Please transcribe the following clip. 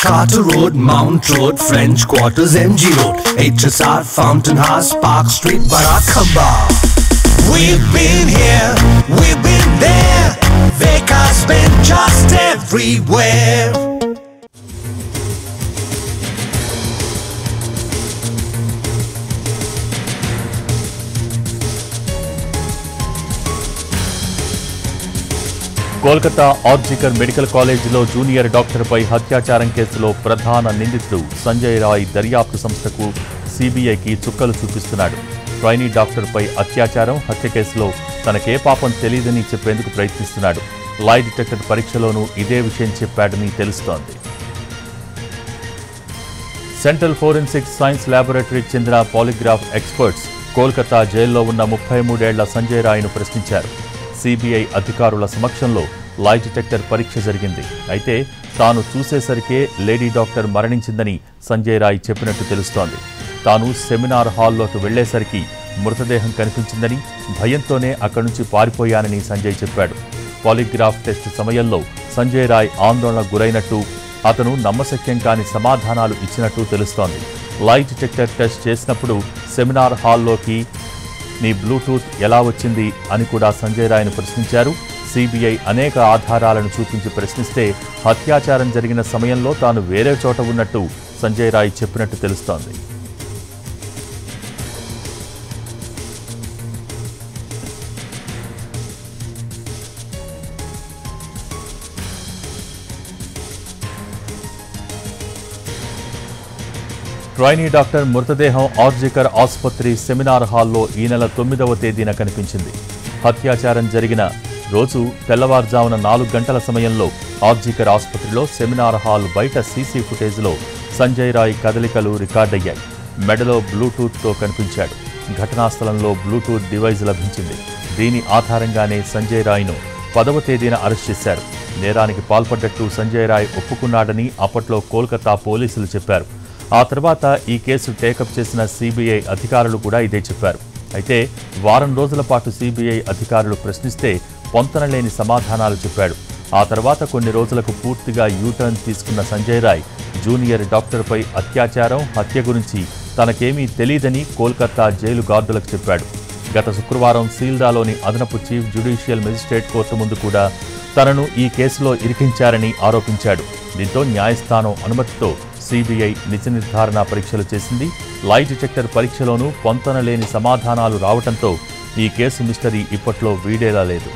Carter Road, Mount Road, French Quarters, MG Road, HSR, Fountain House, Park Street, Barakamba. We've been here, we've been there, Veka's been just everywhere. Kolkata RG Kar medical కాలేజీలో junior డాక్టర్పై హత్యాచారం కేసులో ప్రధాన నిందితుడు సంజయ్ రాయ్ దర్యాప్తు సంస్థకు సిబిఐకి చుక్కలు చూపిస్తున్నాడు. ట్రైనీ డాక్టర్పై అత్యాచారం, హత్య కేసులో తనకే పాపం తెలియదని చెప్పేందుకు ప్రయత్నిస్తున్నాడు. లై డిటెక్టర్ పరీక్షలోనూ ఇదే విషయం చెప్పాడని తెలుస్తోంది. సెంట్రల్ ఫోరెన్సిక్ సైన్స్ ల్యాబొరేటరీకి చెందిన పాలిగ్రాఫ్ ఎక్స్పర్ట్స్ కోల్కతా జైల్లో ఉన్న 33 ఏళ్ల సంజయ్ రాయ్ను ప్రశ్నించారు. సిబిఐ అధికారుల సమక్షంలో లై డిటెక్టర్ పరీక్ష జరిగింది. అయితే తాను చూసేసరికే లేడీ డాక్టర్ మరణించిందని సంజయ్ రాయ్ చెప్పినట్టు తెలుస్తోంది. తాను సెమినార్ హాల్లోకి వెళ్లేసరికి మృతదేహం కనిపించిందని, భయంతోనే అక్కడి నుంచి పారిపోయానని సంజయ్ చెప్పాడు. పాలిగ్రాఫ్ టెస్ట్ సమయంలో సంజయ్ రాయ్ ఆందోళనకు గురైనట్టు, అతను నమ్మశక్యం కాని సమాధానాలు ఇచ్చినట్టు తెలుస్తోంది. లై డిటెక్టర్ టెస్ట్ చేసినప్పుడు సెమినార్ హాల్లోకి నీ బ్లూటూత్ ఎలా వచ్చింది అని కూడా సంజయ్ రాయ్ను ప్రశ్నించారు. సిబిఐ అనేక ఆధారాలను చూపించి ప్రశ్నిస్తే హత్యాచారం జరిగిన సమయంలో తాను వేరే చోట ఉన్నట్టు సంజయ్ రాయ్ చెప్పినట్టు తెలుస్తోంది. ట్రైనీ డాక్టర్ మృతదేహం ఆర్జికర్ ఆసుపత్రి సెమినార్ హాల్లో ఈ నెల 9వ తేదీన కనిపించింది. హత్యాచారం జరిగిన రోజు తెల్లవారుజామున 4 గంటల సమయంలో ఆర్జికర్ ఆసుపత్రిలో సెమినార్ హాల్ బయట సీసీ ఫుటేజ్లో సంజయ్ రాయ్ కదలికలు రికార్డయ్యాయి. మెడలో బ్లూటూత్తో కనిపించాడు. ఘటనా స్థలంలో బ్లూటూత్ డివైజ్ లభించింది. దీని ఆధారంగానే సంజయ్ రాయ్ను 10వ తేదీన అరెస్ట్ చేశారు. నేరానికి పాల్పడ్డట్టు సంజయ్ రాయ్ ఒప్పుకున్నాడని అప్పట్లో కోల్కతా పోలీసులు చెప్పారు. ఆ తర్వాత ఈ కేసు టేకప్ చేసిన సిబిఐ అధికారులు కూడా ఇదే చెప్పారు. అయితే వారం రోజుల పాటు సిబిఐ అధికారులు ప్రశ్నిస్తే పొంతనలేని సమాధానాలు చెప్పాడు. ఆ తర్వాత కొన్ని రోజులకు పూర్తిగా యూటర్న్ తీసుకున్న సంజయ్ రాయ్ జూనియర్ డాక్టర్పై అత్యాచారం, హత్య గురించి తనకేమీ తెలీదని కోల్కతా జైలు గార్డులకు చెప్పాడు. గత శుక్రవారం సీల్దాలోని అదనపు చీఫ్ జ్యుడిషియల్ మెజిస్ట్రేట్ కోర్టు ముందు కూడా తనను ఈ కేసులో ఇరికించారని ఆరోపించాడు. దీంతో న్యాయస్థానం అనుమతితో సిబిఐ నిజ నిర్ధారణ పరీక్షలు చేసింది. లై డిటెక్టర్ పరీక్షలోనూ పొంతనలేని సమాధానాలు రావడంతో ఈ కేసు మిస్టరీ ఇప్పట్లో వీడేలా లేదు.